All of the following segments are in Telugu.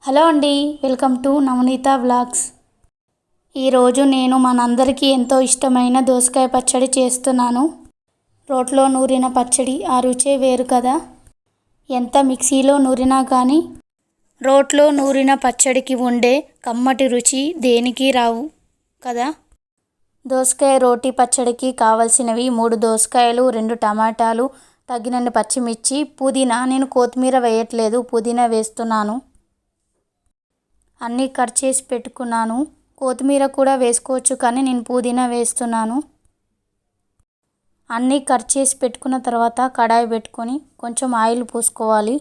హలో అండి, వెల్కమ్ టు నవనీత వ్లాగ్స్. ఈరోజు నేను మనందరికీ ఎంతో ఇష్టమైన దోసకాయ పచ్చడి చేస్తున్నాను. రోట్లో నూరిన పచ్చడి ఆ రుచే వేరు కదా. ఎంత మిక్సీలో నూరినా కానీ రోట్లో నూరిన పచ్చడికి ఉండే కమ్మటి రుచి దేనికి రావు కదా. దోసకాయ రోటి పచ్చడికి కావలసినవి 3 దోసకాయలు, 2 టమాటాలు, తగినన్ని పచ్చిమిర్చి, పుదీనా. నేను కొత్తిమీర వేయట్లేదు, పుదీనా వేస్తున్నాను. అన్నీ కట్ చేసి పెట్టుకున్నాను. కొత్తిమీర కూడా వేసుకోవచ్చు, కానీ నేను పుదీనా వేస్తున్నాను. అన్నీ కట్ చేసి పెట్టుకున్న తర్వాత కడాయి పెట్టుకొని కొంచెం ఆయిల్ పోసుకోవాలి.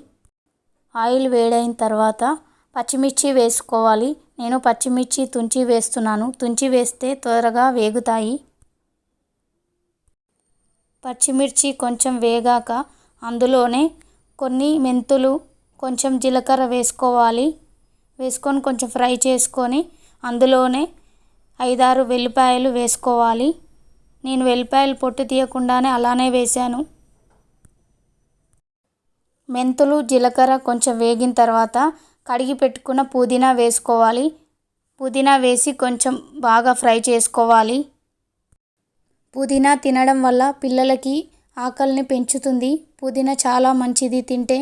ఆయిల్ వేడైన తర్వాత పచ్చిమిర్చి వేసుకోవాలి. నేను పచ్చిమిర్చి తుంచి వేస్తున్నాను. తుంచి వేస్తే త్వరగా వేగుతాయి. పచ్చిమిర్చి కొంచెం వేగాక అందులోనే కొన్ని మెంతులు, కొంచెం జీలకర్ర వేసుకోవాలి. వేసుకొని కొంచెం ఫ్రై చేసుకొని అందులోనే 5-6 వెల్లిపాయలు వేసుకోవాలి. నేను వెల్లిపాయలు పొట్టు తీయకుండానే అలానే వేశాను. మెంతులు, జీలకర్ర కొంచెం వేగిన తర్వాత కడిగి పెట్టుకున్న పుదీనా వేసుకోవాలి. పుదీనా వేసి కొంచెం బాగా ఫ్రై చేసుకోవాలి. పుదీనా తినడం వల్ల పిల్లలకి ఆకలిని పెంచుతుంది. పుదీనా చాలా మంచిది తింటే.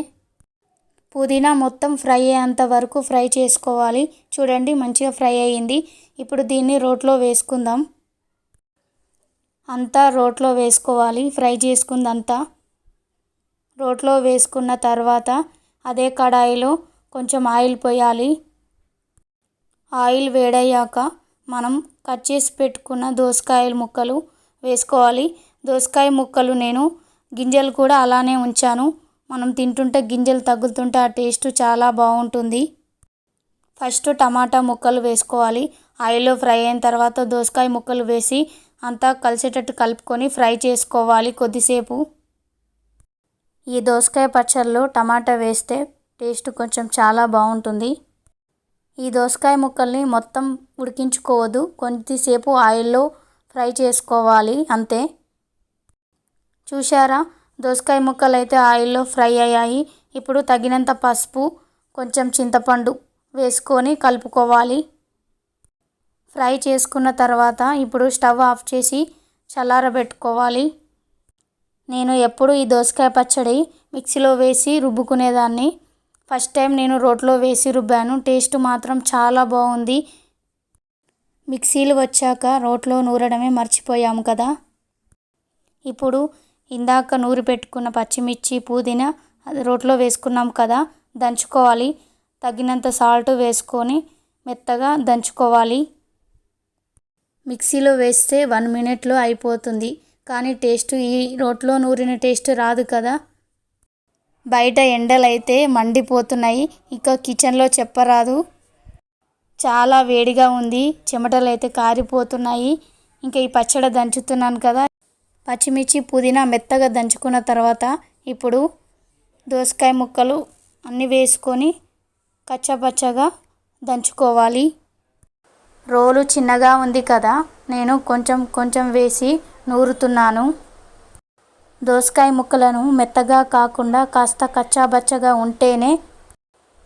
పుదీనా మొత్తం ఫ్రై అయ్యేంత వరకు ఫ్రై చేసుకోవాలి. చూడండి, మంచిగా ఫ్రై అయ్యింది. ఇప్పుడు దీన్ని రోట్లో వేసుకుందాం. అంతా రోట్లో వేసుకోవాలి. ఫ్రై చేసుకుందంతా రోట్లో వేసుకున్న తర్వాత అదే కడాయిలో కొంచెం ఆయిల్ పోయాలి. ఆయిల్ వేడయ్యాక మనం కట్ చేసి పెట్టుకున్న దోసకాయ ముక్కలు వేసుకోవాలి. దోసకాయ ముక్కలు నేను గింజలు కూడా అలానే ఉంచాను. మనం తింటుంటే గింజలు తగులుతుంటే ఆ టేస్ట్ చాలా బాగుంటుంది. ఫస్ట్ టమాటా ముక్కలు వేసుకోవాలి. ఆయిల్లో ఫ్రై అయిన తర్వాత దోసకాయ ముక్కలు వేసి అంతా కలిసేటట్టు కలుపుకొని ఫ్రై చేసుకోవాలి కొద్దిసేపు. ఈ దోసకాయ పచ్చడిలో టమాటా వేస్తే టేస్ట్ కొంచెం చాలా బాగుంటుంది. ఈ దోసకాయ ముక్కల్ని మొత్తం ఉడికించుకోవద్దు, కొద్దిసేపు ఆయిల్లో ఫ్రై చేసుకోవాలి అంతే. చూశారా, దోసకాయ ముక్కలు అయితే ఆయిల్లో ఫ్రై అయ్యాయి. ఇప్పుడు తగినంత పసుపు, కొంచెం చింతపండు వేసుకొని కలుపుకోవాలి. ఫ్రై చేసుకున్న తర్వాత ఇప్పుడు స్టవ్ ఆఫ్ చేసి చల్లారబెట్టుకోవాలి. నేను ఎప్పుడు ఈ దోసకాయ పచ్చడి మిక్సీలో వేసి రుబ్బుకునేదాన్ని. ఫస్ట్ టైం నేను రోట్లో వేసి రుబ్బాను. టేస్ట్ మాత్రం చాలా బాగుంది. మిక్సీలు వచ్చాక రోట్లో నూరడమే మర్చిపోయాము కదా. ఇప్పుడు ఇందాక నూరి పెట్టుకున్న పచ్చిమిర్చి, పుదీనా అది రోట్లో వేసుకున్నాం కదా, దంచుకోవాలి. తగినంత సాల్ట్ వేసుకొని మెత్తగా దంచుకోవాలి. మిక్సీలో వేస్తే 1 మినిట్లో అయిపోతుంది, కానీ టేస్ట్ ఈ రోట్లో నూరిన టేస్ట్ రాదు కదా. బయట ఎండలైతే మండిపోతున్నాయి, ఇక కిచెన్లో చెప్పరాదు. చాలా వేడిగా ఉంది, చెమటలు అయితే కారిపోతున్నాయి. ఇంకా ఈ పచ్చడి దంచుతున్నాను కదా. పచ్చిమిర్చి, పుదీనా మెత్తగా దంచుకున్న తర్వాత ఇప్పుడు దోసకాయ ముక్కలు అన్నీ వేసుకొని కచ్చాపచ్చగా దంచుకోవాలి. రోలు చిన్నగా ఉంది కదా, నేను కొంచెం కొంచెం వేసి నూరుతున్నాను. దోసకాయ ముక్కలను మెత్తగా కాకుండా కాస్త కచ్చాపచ్చగా ఉంటేనే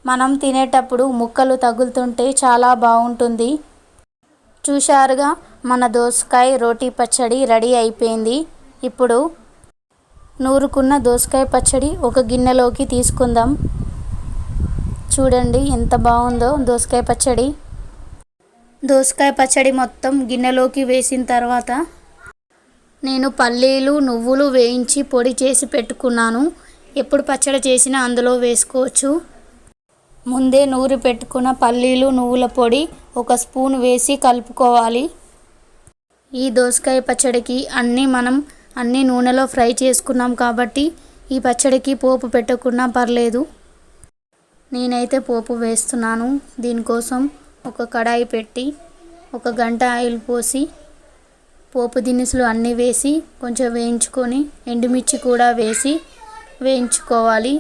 మనం తినేటప్పుడు ముక్కలు తగులుతుంటే చాలా బాగుంటుంది. చూశారుగా, మన దోసకాయ రోటి పచ్చడి రెడీ అయిపోయింది. ఇప్పుడు నూరుకున్న దోసకాయ పచ్చడి ఒక గిన్నెలోకి తీసుకుందాం. చూడండి ఎంత బాగుందో దోసకాయ పచ్చడి. దోసకాయ పచ్చడి మొత్తం గిన్నెలోకి వేసిన తర్వాత నేను పల్లీలు, నువ్వులు వేయించి పొడి చేసి పెట్టుకున్నాను. ఎప్పుడు పచ్చడి చేసినా అందులో వేసుకోవచ్చు. ముందే నూరి పెట్టుకున్న పల్లీలు, నువ్వుల పొడి 1 స్పూన్ వేసి కలుపుకోవాలి. ఈ దోసకాయ పచ్చడికి మనం అన్ని నూనెలో ఫ్రై చేసుకున్నాం కాబట్టి ఈ పచ్చడికి పోపు పెట్టకున్నా పర్లేదు. నేనైతే పోపు వేస్తున్నాను. దీనికోసం ఒక కడాయి పెట్టి 1 గంట ఆయిల్ పోసి పోపు దినుసులు అన్నీ వేసి కొంచెం వేయించుకొని ఎండుమిర్చి కూడా వేసి వేయించుకోవాలి.